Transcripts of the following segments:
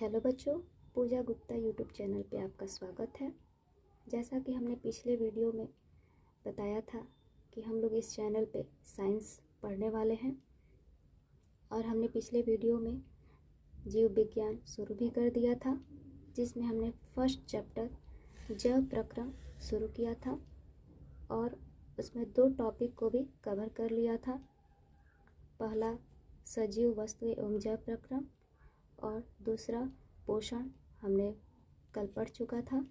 Hello बच्चों, पूजा Gupta YouTube channel पे आपका स्वागत है। जैसा कि हमने पिछले वीडियो में बताया था कि हम लोग इस चैनल पे साइंस पढ़ने वाले हैं और हमने पिछले वीडियो में जीव विज्ञान शुरू भी कर दिया था, जिसमें हमने फर्स्ट चैप्टर जैव प्रक्रम शुरू किया था और उसमें 2 टॉपिक को भी कवर कर लिया था। पहला सजीव वस्तु एवं जैव प्रक्रम और दूसरा पोषण हमने कल पढ़ चुका था।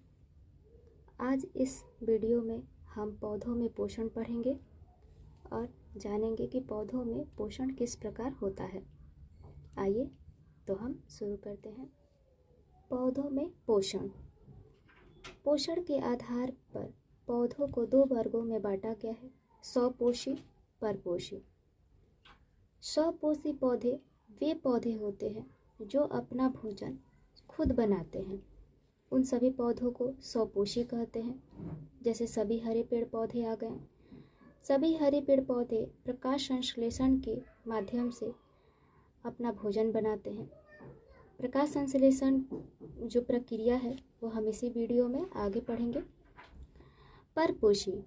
आज इस वीडियो में हम पौधों में पोषण पढ़ेंगे और जानेंगे कि पौधों में पोषण किस प्रकार होता है। आइए तो हम शुरू करते हैं। पौधों में पोषण। पोषण के आधार पर पौधों को 2 वर्गों में बांटा गया है, स्वपोषी, परपोषी। स्वपोषी पौधे वे पौधे होते हैं जो अपना भोजन खुद बनाते हैं। उन सभी पौधों को स्वपोषी कहते हैं। जैसे सभी हरे पेड़ पौधे आ गए। सभी हरे पेड़ पौधे प्रकाश संश्लेषण के माध्यम से अपना भोजन बनाते हैं। प्रकाश संश्लेषण जो प्रक्रिया है वो हम इसी वीडियो में आगे पढ़ेंगे। परपोषी।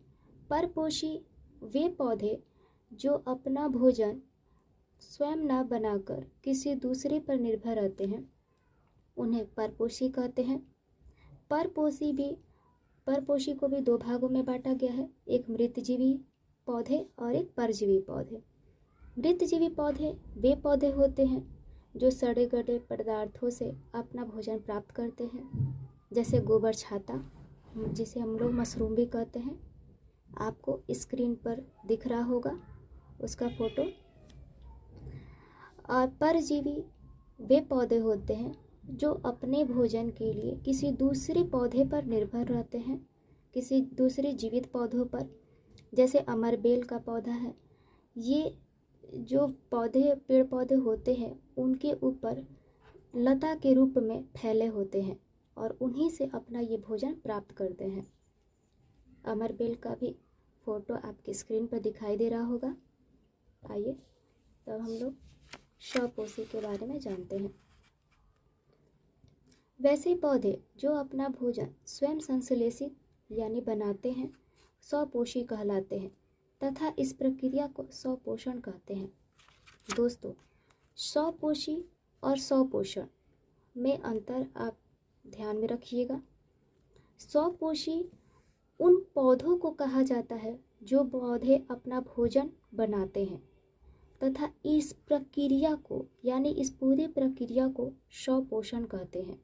परपोषी वे पौधे जो अपना भोजन स्वयं न बनाकर किसी दूसरे पर निर्भर रहते हैं, उन्हें परपोषी कहते हैं। परपोषी को भी 2 भागों में बांटा गया है, एक मृतजीवी पौधे और एक परजीवी पौधे। मृतजीवी पौधे वे पौधे होते हैं जो सड़े गले पदार्थों से अपना भोजन प्राप्त करते हैं, जैसे गोबर छाता, जिसे हम लोग मशरूम भी कहते हैं। आपको स्क्रीन पर दिख रहा होगा उसका फोटो। और परजीवी वे पौधे होते हैं जो अपने भोजन के लिए किसी दूसरे पौधे पर निर्भर रहते हैं, किसी दूसरे जीवित पौधों पर। जैसे अमरबेल का पौधा है, ये जो पेड़ पौधे होते हैं उनके ऊपर लता के रूप में फैले होते हैं और उन्हीं से अपना ये भोजन प्राप्त करते हैं। अमरबेल का भी फोटो आपकी स्क्रीन पर दिखाई दे रहा होगा। आइए तब हम लोग स्वपोषी के बारे में जानते हैं। वैसे पौधे जो अपना भोजन स्वयं संश्लेषित यानी बनाते हैं स्वपोषी कहलाते हैं तथा इस प्रक्रिया को स्वपोषण कहते हैं। दोस्तों, स्वपोषी और स्वपोषण में अंतर आप ध्यान में रखिएगा। स्वपोषी उन पौधों को कहा जाता है जो पौधे अपना भोजन बनाते हैं तथा इस प्रक्रिया को यानी इस पूरी प्रक्रिया को स्वपोषण कहते हैं।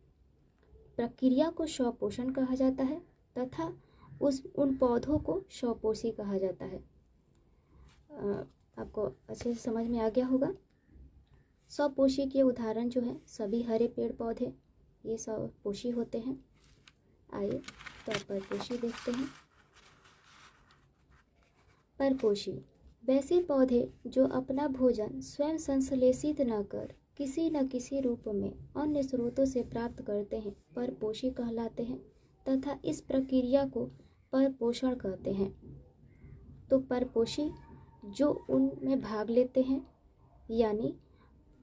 प्रक्रिया को स्वपोषण कहा जाता है तथा उन पौधों को स्वपोषी कहा जाता है। आपको अच्छे से समझ में आ गया होगा। स्वपोषी के उदाहरण जो है सभी हरे पेड़ पौधे ये स्वपोषी होते हैं। आइए तो परपोषी देखते हैं। परपोषी वैसे पौधे जो अपना भोजन स्वयं संश्लेषित न कर किसी न किसी रूप में अन्य स्रोतों से प्राप्त करते हैं, परपोषी कहलाते हैं तथा इस प्रक्रिया को परपोषण कहते हैं। तो परपोषी जो उनमें भाग लेते हैं यानी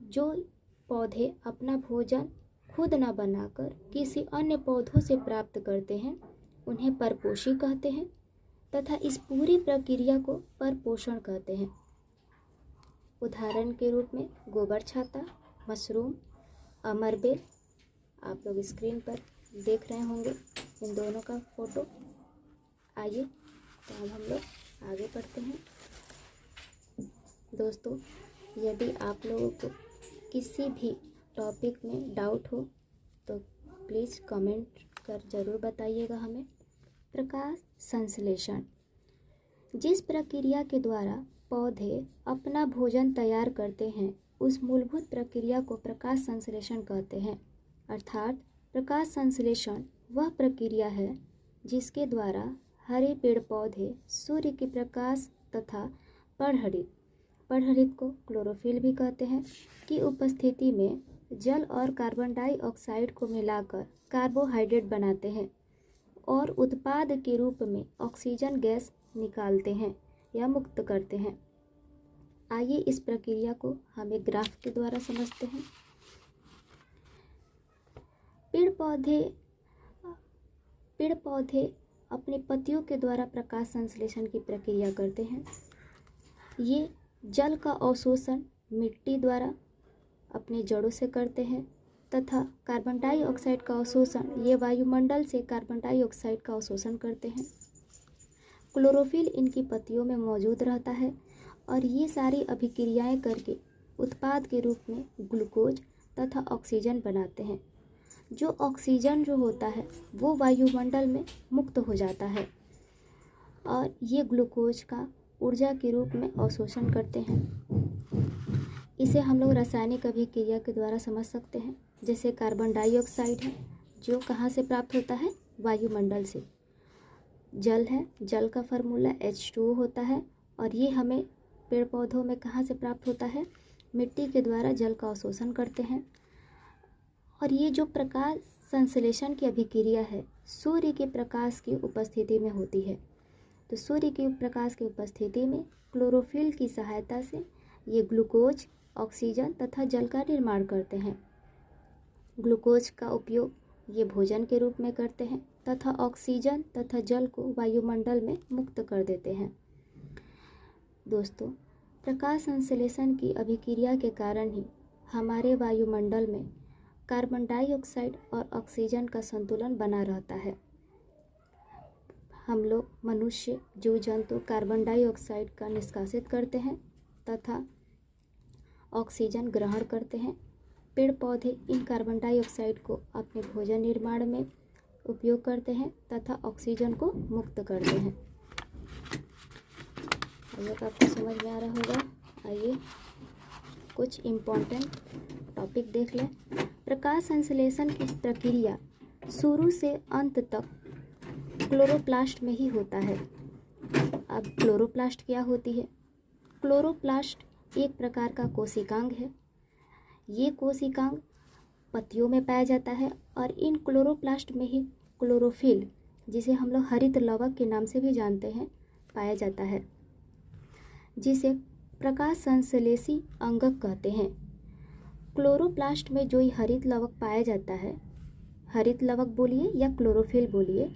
जो पौधे अपना भोजन खुद न बनाकर किसी अन्य पौधों से प्राप्त करते हैं, उन्हें परपोषी कहते हैं तथा इस पूरी प्रक्रिया को परपोषण कहते हैं। उदाहरण के रूप में गोबर छाता, मशरूम, अमरबेल आप लोग स्क्रीन पर देख रहे होंगे इन दोनों का फोटो। आइए तो अब हम लोग आगे बढ़ते हैं। दोस्तों, यदि आप लोगों को किसी भी टॉपिक में डाउट हो तो प्लीज़ कमेंट कर ज़रूर बताइएगा हमें। प्रकाश संश्लेषण। जिस प्रक्रिया के द्वारा पौधे अपना भोजन तैयार करते हैं उस मूलभूत प्रक्रिया को प्रकाश संश्लेषण कहते हैं। अर्थात प्रकाश संश्लेषण वह प्रक्रिया है जिसके द्वारा हरे पेड़ पौधे सूर्य के प्रकाश तथा पराहरित को क्लोरोफिल भी कहते हैं की उपस्थिति में जल और कार्बन डाइऑक्साइड को मिलाकर कार्बोहाइड्रेट बनाते हैं और उत्पाद के रूप में ऑक्सीजन गैस निकालते हैं या मुक्त करते हैं। आइए इस प्रक्रिया को हम एक ग्राफ के द्वारा समझते हैं। पेड़ पौधे अपने पत्तियों के द्वारा प्रकाश संश्लेषण की प्रक्रिया करते हैं। ये जल का अवशोषण मिट्टी द्वारा अपने जड़ों से करते हैं तथा कार्बन डाइऑक्साइड का अवशोषण ये वायुमंडल से कार्बन डाइऑक्साइड का अवशोषण करते हैं। क्लोरोफिल इनकी पत्तियों में मौजूद रहता है और ये सारी अभिक्रियाएं करके उत्पाद के रूप में ग्लूकोज तथा ऑक्सीजन बनाते हैं। जो ऑक्सीजन जो होता है वो वायुमंडल में मुक्त हो जाता है और ये ग्लूकोज का ऊर्जा के रूप में अवशोषण करते हैं। इसे हम लोग रासायनिक अभिक्रिया के द्वारा समझ सकते हैं। जैसे कार्बन डाइऑक्साइड है जो कहाँ से प्राप्त होता है, वायुमंडल से। जल है, जल का फार्मूला H2O होता है और ये हमें पेड़ पौधों में कहाँ से प्राप्त होता है, मिट्टी के द्वारा जल का अवशोषण करते हैं। और ये जो प्रकाश संश्लेषण की अभिक्रिया है सूर्य के प्रकाश की उपस्थिति में होती है। तो सूर्य के प्रकाश की उपस्थिति में क्लोरोफिल की सहायता से ये ग्लूकोज, ऑक्सीजन तथा जल का निर्माण करते हैं। ग्लूकोज का उपयोग ये भोजन के रूप में करते हैं तथा ऑक्सीजन तथा जल को वायुमंडल में मुक्त कर देते हैं। दोस्तों, प्रकाश संश्लेषण की अभिक्रिया के कारण ही हमारे वायुमंडल में कार्बन डाइऑक्साइड और ऑक्सीजन का संतुलन बना रहता है। हम लोग मनुष्य, जीव जंतु कार्बन डाइऑक्साइड का निष्कासित करते हैं तथा ऑक्सीजन ग्रहण करते हैं। पेड़ पौधे इन कार्बन डाइऑक्साइड को अपने भोजन निर्माण में उपयोग करते हैं तथा ऑक्सीजन को मुक्त करते हैं। आइए, आपको समझ में आ रहा होगा। आइए कुछ इम्पोर्टेंट टॉपिक देख लें। प्रकाश संश्लेषण की प्रक्रिया शुरू से अंत तक क्लोरोप्लास्ट में ही होता है। अब क्लोरोप्लास्ट क्या होती है? क्लोरोप्लास्ट एक प्रकार का कोशिकांग है। ये कोशिकांग पत्तियों में पाया जाता है और इन क्लोरोप्लास्ट में ही क्लोरोफिल, जिसे हम लोग हरित लवक के नाम से भी जानते हैं, पाया जाता है, जिसे प्रकाश संश्लेषी अंगक कहते हैं। क्लोरोप्लास्ट में जो ये हरित लवक पाया जाता है, हरित लवक बोलिए या क्लोरोफिल बोलिए,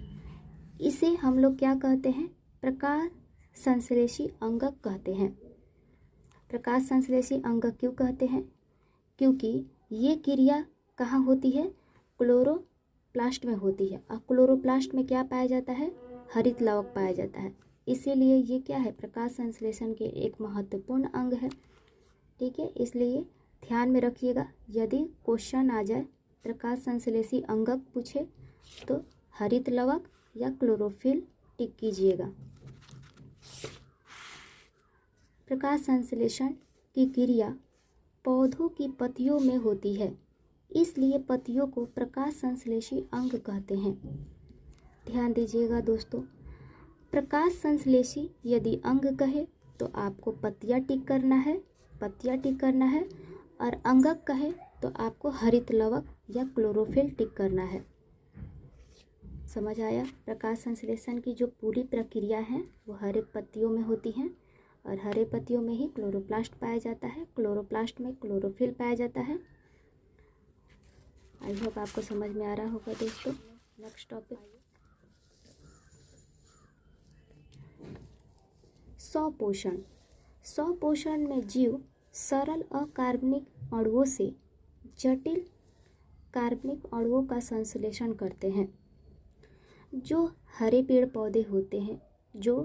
इसे हम लोग क्या कहते हैं? प्रकाश संश्लेषी अंगक कहते हैं। प्रकाश संश्लेषी अंगक क्यों कहते हैं? क्योंकि ये क्रिया कहाँ होती है? क्लोरोप्लास्ट में होती है। और क्लोरोप्लास्ट में क्या पाया जाता है? हरित लवक पाया जाता है। इसीलिए ये क्या है? प्रकाश संश्लेषण के एक महत्वपूर्ण अंग है। ठीक है, इसलिए ध्यान में रखिएगा। यदि क्वेश्चन आ जाए, प्रकाश संश्लेषी अंगक पूछे, तो हरित लवक या क्लोरोफिल टिक कीजिएगा। प्रकाश संश्लेषण की क्रिया पौधों की पत्तियों में होती है, इसलिए पत्तियों को प्रकाश संश्लेषी अंग कहते हैं। ध्यान दीजिएगा दोस्तों, प्रकाश संश्लेषी यदि अंग कहे तो आपको पत्तियाँ टिक करना है, पत्तियाँ टिक करना है, और अंगक कहे तो आपको हरित लवक या क्लोरोफिल टिक करना है। समझ आया? प्रकाश संश्लेषण की जो पूरी प्रक्रिया है वो हरे पत्तियों में होती हैं और हरे पत्तियों में ही क्लोरोप्लास्ट पाया जाता है। क्लोरोप्लास्ट में क्लोरोफिल पाया जाता है। आई होप आपको समझ में आ रहा होगा दोस्तों। Next topic, स्वपोषण। स्वपोषण में जीव सरल अकार्बनिक अणुओं से जटिल कार्बनिक अणुओं का संश्लेषण करते हैं। जो हरे पेड़ पौधे होते हैं जो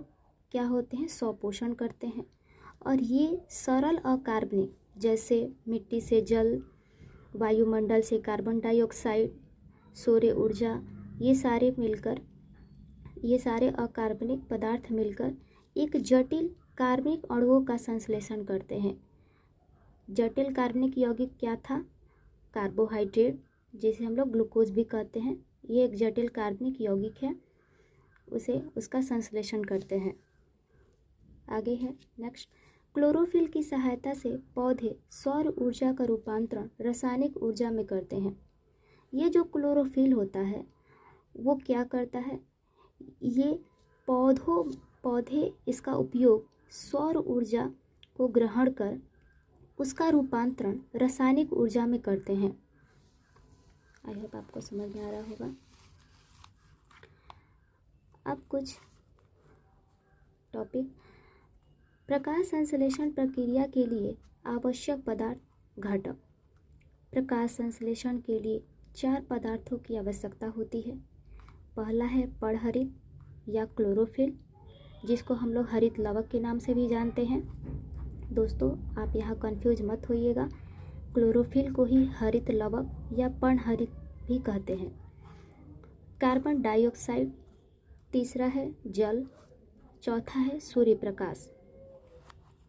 क्या होते हैं? स्वपोषण करते हैं। और ये सरल अकार्बनिक, जैसे मिट्टी से जल, वायुमंडल से कार्बन डाइऑक्साइड, सौर ऊर्जा, ये सारे अकार्बनिक पदार्थ मिलकर एक जटिल कार्बनिक अणुओं का संश्लेषण करते हैं। जटिल कार्बनिक यौगिक क्या था? कार्बोहाइड्रेट, जिसे हम लोग ग्लूकोज भी कहते हैं। ये एक जटिल कार्बनिक यौगिक है, उसका संश्लेषण करते हैं। आगे है नेक्स्ट, क्लोरोफिल की सहायता से पौधे सौर ऊर्जा का रूपांतरण रासायनिक ऊर्जा में करते हैं। ये जो क्लोरोफिल होता है वो क्या करता है? ये पौधे इसका उपयोग सौर ऊर्जा को ग्रहण कर उसका रूपांतरण रासायनिक ऊर्जा में करते हैं। आई होप आपको समझ में आ रहा होगा। अब कुछ टॉपिक, प्रकाश संश्लेषण प्रक्रिया के लिए आवश्यक पदार्थ घटक। प्रकाश संश्लेषण के लिए 4 पदार्थों की आवश्यकता होती है। पहला है पड़हरित या क्लोरोफिल, जिसको हम लोग हरित लवक के नाम से भी जानते हैं। दोस्तों आप यहाँ कंफ्यूज मत होइएगा, क्लोरोफिल को ही हरित लवक या पर्णहरित भी कहते हैं। कार्बन डाइऑक्साइड, तीसरा है जल, चौथा है सूर्य प्रकाश।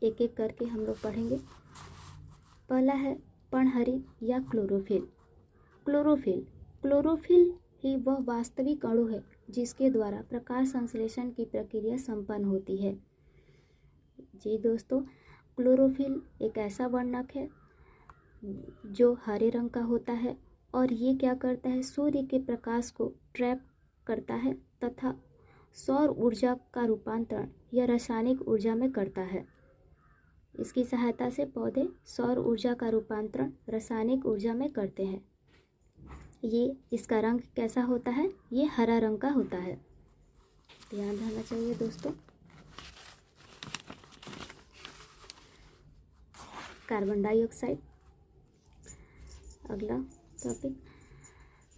एक एक करके हम लोग पढ़ेंगे। पहला है पर्णहरित या क्लोरोफिल। क्लोरोफिल ही वह वास्तविक अणु है जिसके द्वारा प्रकाश संश्लेषण की प्रक्रिया संपन्न होती है। जी दोस्तों, क्लोरोफिल एक ऐसा वर्णक है जो हरे रंग का होता है और ये क्या करता है, सूर्य के प्रकाश को ट्रैप करता है तथा सौर ऊर्जा का रूपांतरण या रासायनिक ऊर्जा में करता है। इसकी सहायता से पौधे सौर ऊर्जा का रूपांतरण रासायनिक ऊर्जा में करते हैं। ये इसका रंग कैसा होता है, ये हरा रंग का होता है, ध्यान रहना चाहिए दोस्तों। कार्बन डाइऑक्साइड, अगला टॉपिक,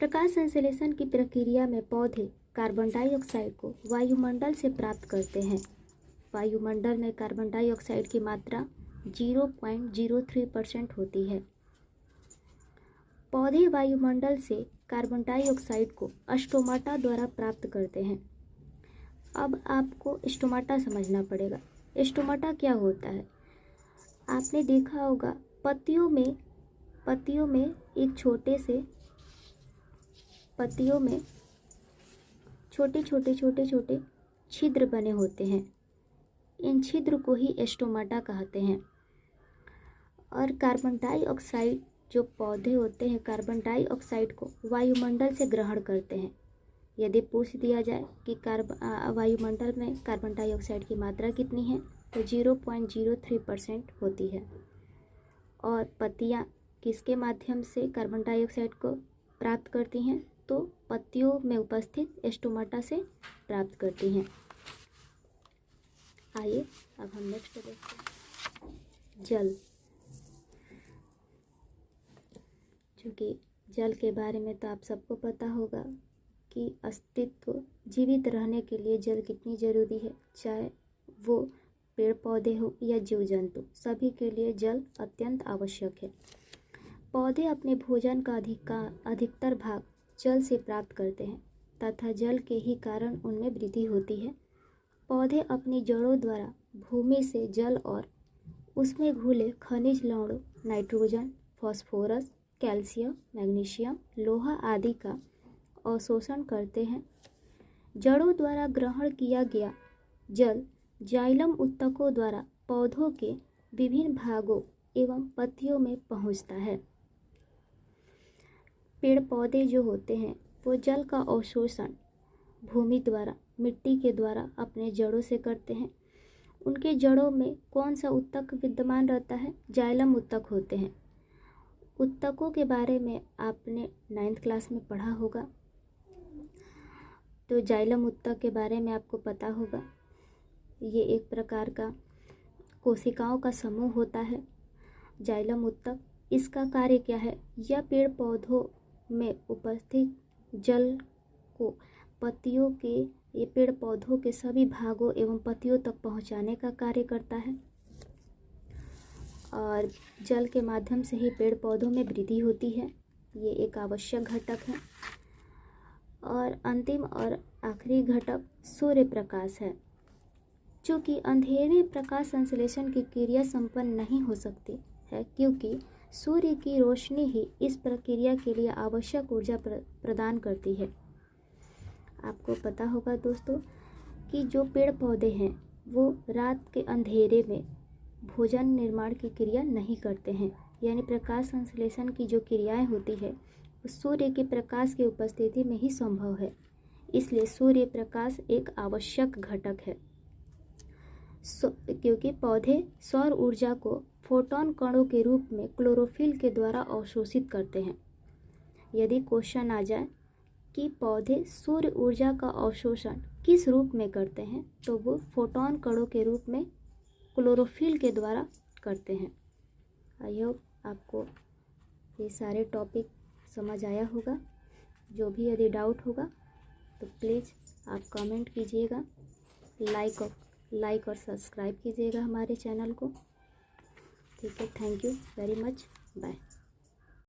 प्रकाश संश्लेषण की प्रक्रिया में पौधे कार्बन डाइऑक्साइड को वायुमंडल से प्राप्त करते हैं। वायुमंडल में कार्बन डाइऑक्साइड की मात्रा 0.03% होती है। पौधे वायुमंडल से कार्बन डाइऑक्साइड को स्टोमाटा द्वारा प्राप्त करते हैं। अब आपको स्टोमाटा समझना पड़ेगा। स्टोमाटा क्या होता है, आपने देखा होगा पत्तियों में एक छोटे से पत्तियों में छोटे छिद्र बने होते हैं। इन छिद्र को ही स्टोमाटा कहते हैं। और कार्बन डाइऑक्साइड, जो पौधे होते हैं कार्बन डाइऑक्साइड को वायुमंडल से ग्रहण करते हैं। यदि पूछ दिया जाए कि वायुमंडल में कार्बन डाइऑक्साइड की मात्रा कितनी है, तो 0.03% होती है। और पत्तियां किसके माध्यम से कार्बन डाइऑक्साइड को प्राप्त करती हैं, तो पत्तियों में उपस्थित स्टोमाटा से प्राप्त करती हैं। आइए अब हम नेक्स्ट देखते हैं, जल। क्योंकि जल के बारे में तो आप सबको पता होगा कि अस्तित्व, जीवित रहने के लिए जल कितनी ज़रूरी है, चाहे वो पेड़ पौधे हो या जीव जंतु, सभी के लिए जल अत्यंत आवश्यक है। पौधे अपने भोजन का अधिकतर भाग जल से प्राप्त करते हैं तथा जल के ही कारण उनमें वृद्धि होती है। पौधे अपनी जड़ों द्वारा भूमि से जल और उसमें घुले खनिज लवणों, नाइट्रोजन, फास्फोरस, कैल्शियम, मैग्नीशियम, लोहा आदि का अवशोषण करते हैं। जड़ों द्वारा ग्रहण किया गया जल जाइलम उत्तकों द्वारा पौधों के विभिन्न भागों एवं पत्तियों में पहुंचता है। पेड़ पौधे जो होते हैं वो जल का अवशोषण भूमि द्वारा, मिट्टी के द्वारा अपने जड़ों से करते हैं। उनके जड़ों में कौन सा उत्तक विद्यमान रहता है, जाइलम उत्तक होते हैं। उत्तकों के बारे में आपने 9th क्लास में पढ़ा होगा, तो जाइलम उत्तक के बारे में आपको पता होगा। ये एक प्रकार का कोशिकाओं का समूह होता है जाइलम उत्तक। इसका कार्य क्या है, यह पेड़ पौधों में उपस्थित जल को पत्तियों के, ये पेड़ पौधों के सभी भागों एवं पत्तियों तक पहुंचाने का कार्य करता है। और जल के माध्यम से ही पेड़ पौधों में वृद्धि होती है, ये एक आवश्यक घटक है। और अंतिम और आखिरी घटक सूर्य प्रकाश है। चूँकि अंधेरे में प्रकाश संश्लेषण की क्रिया संपन्न नहीं हो सकती है, क्योंकि सूर्य की रोशनी ही इस प्रक्रिया के लिए आवश्यक ऊर्जा प्रदान करती है। आपको पता होगा दोस्तों कि जो पेड़ पौधे हैं वो रात के अंधेरे में भोजन निर्माण की क्रिया नहीं करते हैं, यानी प्रकाश संश्लेषण की जो क्रियाएं होती है वो सूर्य के प्रकाश की उपस्थिति में ही संभव है। इसलिए सूर्य प्रकाश एक आवश्यक घटक है, क्योंकि पौधे सौर ऊर्जा को फोटोन कणों के रूप में क्लोरोफिल के द्वारा अवशोषित करते हैं। यदि क्वेश्चन आ जाए कि पौधे सूर्य ऊर्जा का अवशोषण किस रूप में करते हैं, तो वो फोटोन कणों के रूप में क्लोरोफिल के द्वारा करते हैं। आई होप आपको ये सारे टॉपिक समझ आया होगा। जो भी यदि डाउट होगा तो प्लीज़ आप कमेंट कीजिएगा, लाइक और सब्सक्राइब कीजिएगा हमारे चैनल को। ठीक है, thank you very much, bye.